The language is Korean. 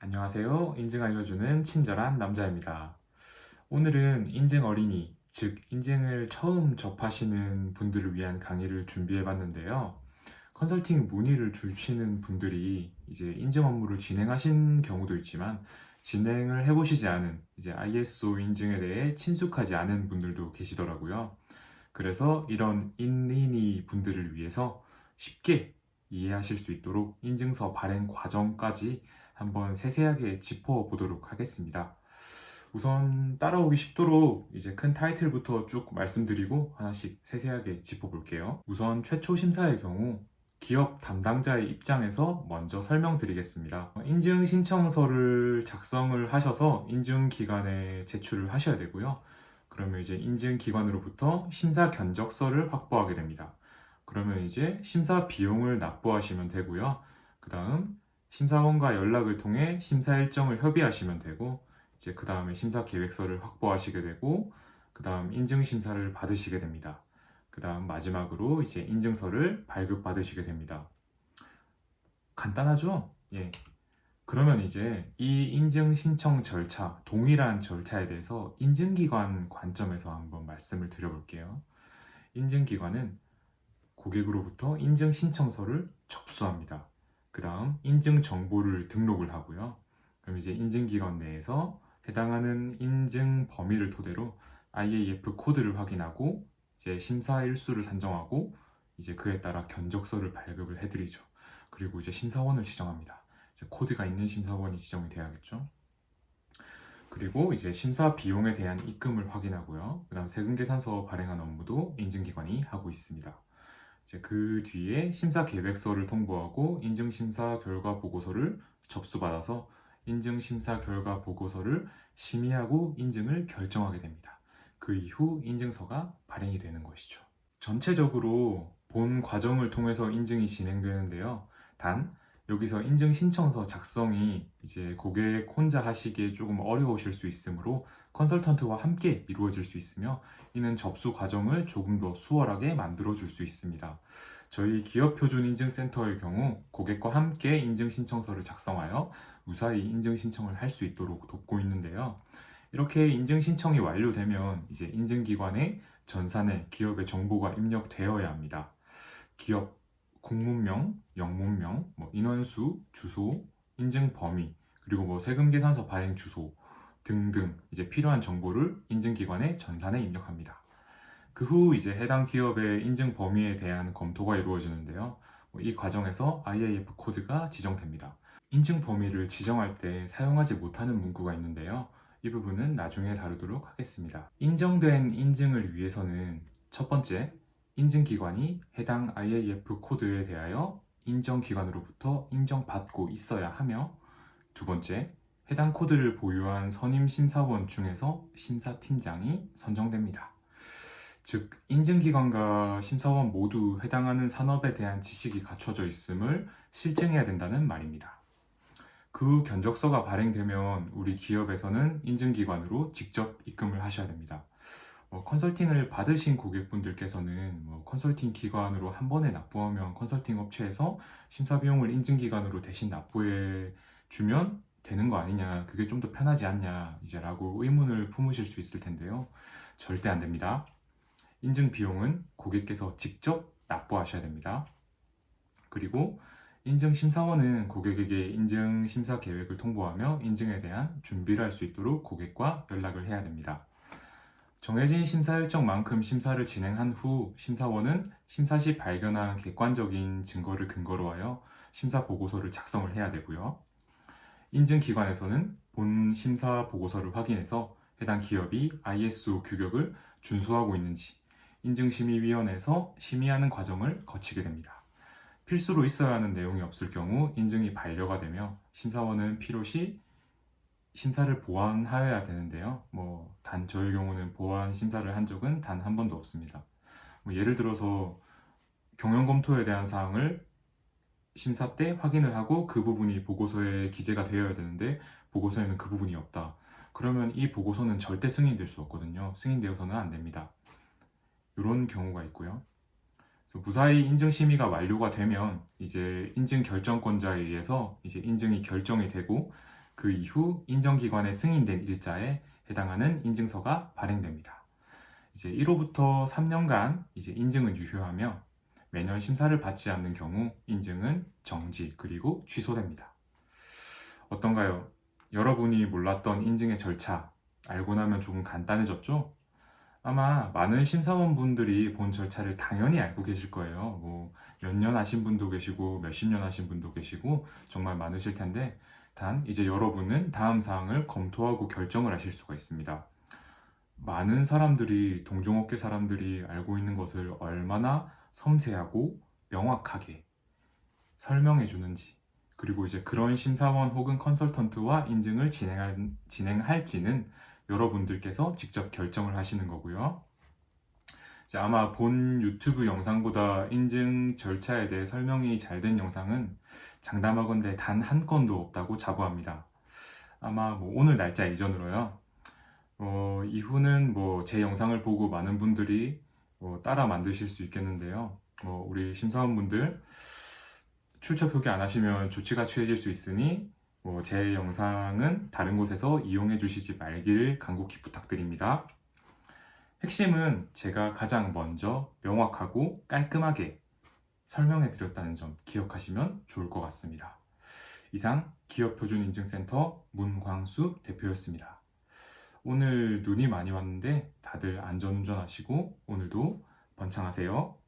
안녕하세요. 인증 알려주는 친절한 남자입니다. 오늘은 인증 어린이, 즉 인증을 처음 접하시는 분들을 위한 강의를 준비해 봤는데요. 컨설팅 문의를 주시는 분들이 이제 인증 업무를 진행하신 경우도 있지만 진행을 해보시지 않은 이제 ISO 인증에 대해 친숙하지 않은 분들도 계시더라고요. 그래서 이런 인린이 분들을 위해서 쉽게 이해하실 수 있도록 인증서 발행 과정까지 한번 세세하게 짚어보도록 하겠습니다. 우선 따라오기 쉽도록 이제 큰 타이틀부터 쭉 말씀드리고 하나씩 세세하게 짚어볼게요. 우선 최초 심사의 경우 기업 담당자의 입장에서 먼저 설명드리겠습니다. 인증 신청서를 작성을 하셔서 인증기관에 제출을 하셔야 되고요. 그러면 이제 인증기관으로부터 심사 견적서를 확보하게 됩니다. 그러면 이제 심사 비용을 납부하시면 되고요. 그 다음 심사원과 연락을 통해 심사 일정을 협의하시면 되고, 이제 그 다음에 심사 계획서를 확보하시게 되고, 그 다음 인증 심사를 받으시게 됩니다. 그 다음 마지막으로 이제 인증서를 발급받으시게 됩니다. 간단하죠? 예. 그러면 이제 이 인증 신청 절차, 동일한 절차에 대해서 인증기관 관점에서 한번 말씀을 드려볼게요. 인증기관은 고객으로부터 인증 신청서를 접수합니다. 그 다음 인증 정보를 등록을 하고요. 그럼 이제 인증기관 내에서 해당하는 인증 범위를 토대로 IAF 코드를 확인하고 이제 심사 일수를 산정하고 이제 그에 따라 견적서를 발급을 해드리죠. 그리고 이제 심사원을 지정합니다. 이제 코드가 있는 심사원이 지정이 돼야겠죠. 그리고 이제 심사 비용에 대한 입금을 확인하고요. 그다음 세금 계산서 발행한 업무도 인증기관이 하고 있습니다. 이제 그 뒤에 심사 계획서를 통보하고 인증 심사 결과 보고서를 접수받아서 인증 심사 결과 보고서를 심의하고 인증을 결정하게 됩니다. 그 이후 인증서가 발행이 되는 것이죠. 전체적으로 본 과정을 통해서 인증이 진행되는데요. 단 여기서 인증 신청서 작성이 이제 고객 혼자 하시기에 조금 어려우실 수 있으므로 컨설턴트와 함께 이루어질 수 있으며, 이는 접수 과정을 조금 더 수월하게 만들어 줄 수 있습니다. 저희 기업표준인증센터의 경우 고객과 함께 인증 신청서를 작성하여 무사히 인증 신청을 할 수 있도록 돕고 있는데요. 이렇게 인증 신청이 완료되면 이제 인증기관에 전산에 기업의 정보가 입력되어야 합니다. 기업 국문명, 영문명, 인원수, 주소, 인증 범위, 그리고 세금 계산서 발행 주소 등등 이제 필요한 정보를 인증기관의 전산에 입력합니다. 그 후 이제 해당 기업의 인증 범위에 대한 검토가 이루어지는데요. 이 과정에서 IAF 코드가 지정됩니다. 인증 범위를 지정할 때 사용하지 못하는 문구가 있는데요. 이 부분은 나중에 다루도록 하겠습니다. 인정된 인증을 위해서는 첫 번째, 인증기관이 해당 IAF 코드에 대하여 인정기관으로부터 인정받고 있어야 하며, 두 번째, 해당 코드를 보유한 선임 심사원 중에서 심사팀장이 선정됩니다. 즉, 인증기관과 심사원 모두 해당하는 산업에 대한 지식이 갖춰져 있음을 실증해야 된다는 말입니다. 그 견적서가 발행되면 우리 기업에서는 인증기관으로 직접 입금을 하셔야 됩니다. 컨설팅을 받으신 고객분들께서는 컨설팅 기관으로 한 번에 납부하면 컨설팅 업체에서 심사 비용을 인증기관으로 대신 납부해 주면 되는 거 아니냐, 그게 좀 더 편하지 않냐 이제 라고 의문을 품으실 수 있을 텐데요. 절대 안 됩니다. 인증 비용은 고객께서 직접 납부하셔야 됩니다. 그리고 인증 심사원은 고객에게 인증 심사 계획을 통보하며 인증에 대한 준비를 할 수 있도록 고객과 연락을 해야 됩니다. 정해진 심사 일정만큼 심사를 진행한 후 심사원은 심사 시 발견한 객관적인 증거를 근거로 하여 심사 보고서를 작성을 해야 되고요. 인증기관에서는 본 심사 보고서를 확인해서 해당 기업이 ISO 규격을 준수하고 있는지 인증심의위원회에서 심의하는 과정을 거치게 됩니다. 필수로 있어야 하는 내용이 없을 경우 인증이 반려가 되며 심사원은 필요시 심사를 보완하여야 되는데요. 단 저의 경우는 보완 심사를 한 적은 단 한 번도 없습니다. 예를 들어서 경영 검토에 대한 사항을 심사 때 확인을 하고 그 부분이 보고서에 기재가 되어야 되는데 보고서에는 그 부분이 없다. 그러면 이 보고서는 절대 승인될 수 없거든요. 승인되어서는 안 됩니다. 이런 경우가 있고요. 그래서 무사히 인증 심의가 완료가 되면 이제 인증 결정권자에 의해서 이제 인증이 결정이 되고, 그 이후 인정기관에 승인된 일자에 해당하는 인증서가 발행됩니다. 이제 1호부터 3년간 이제 인증은 유효하며 매년 심사를 받지 않는 경우 인증은 정지 그리고 취소됩니다. 어떤가요? 여러분이 몰랐던 인증의 절차 알고 나면 조금 간단해졌죠? 아마 많은 심사원분들이 본 절차를 당연히 알고 계실 거예요. 뭐 몇 년 하신 분도 계시고 몇십 년 하신 분도 계시고 정말 많으실 텐데 단 이제 여러분은 다음 사항을 검토하고 결정을 하실 수가 있습니다. 많은 사람들이 동종업계 사람들이 알고 있는 것을 얼마나 섬세하고 명확하게 설명해 주는지 그리고 이제 그런 심사원 혹은 컨설턴트와 인증을 진행할지는 여러분들께서 직접 결정을 하시는 거고요. 이제 아마 본 유튜브 영상보다 인증 절차에 대해 설명이 잘 된 영상은 장담하건대 단 한 건도 없다고 자부합니다. 아마 뭐 오늘 날짜 이전으로요. 이후는 뭐 제 영상을 보고 많은 분들이 따라 만드실 수 있겠는데요. 우리 심사원분들 출처 표기 안 하시면 조치가 취해질 수 있으니 제 영상은 다른 곳에서 이용해 주시지 말기를 간곡히 부탁드립니다. 핵심은 제가 가장 먼저 명확하고 깔끔하게 설명해 드렸다는 점 기억하시면 좋을 것 같습니다. 이상 기업표준인증센터 문광수 대표였습니다. 오늘 눈이 많이 왔는데 다들 안전운전하시고 오늘도 번창하세요.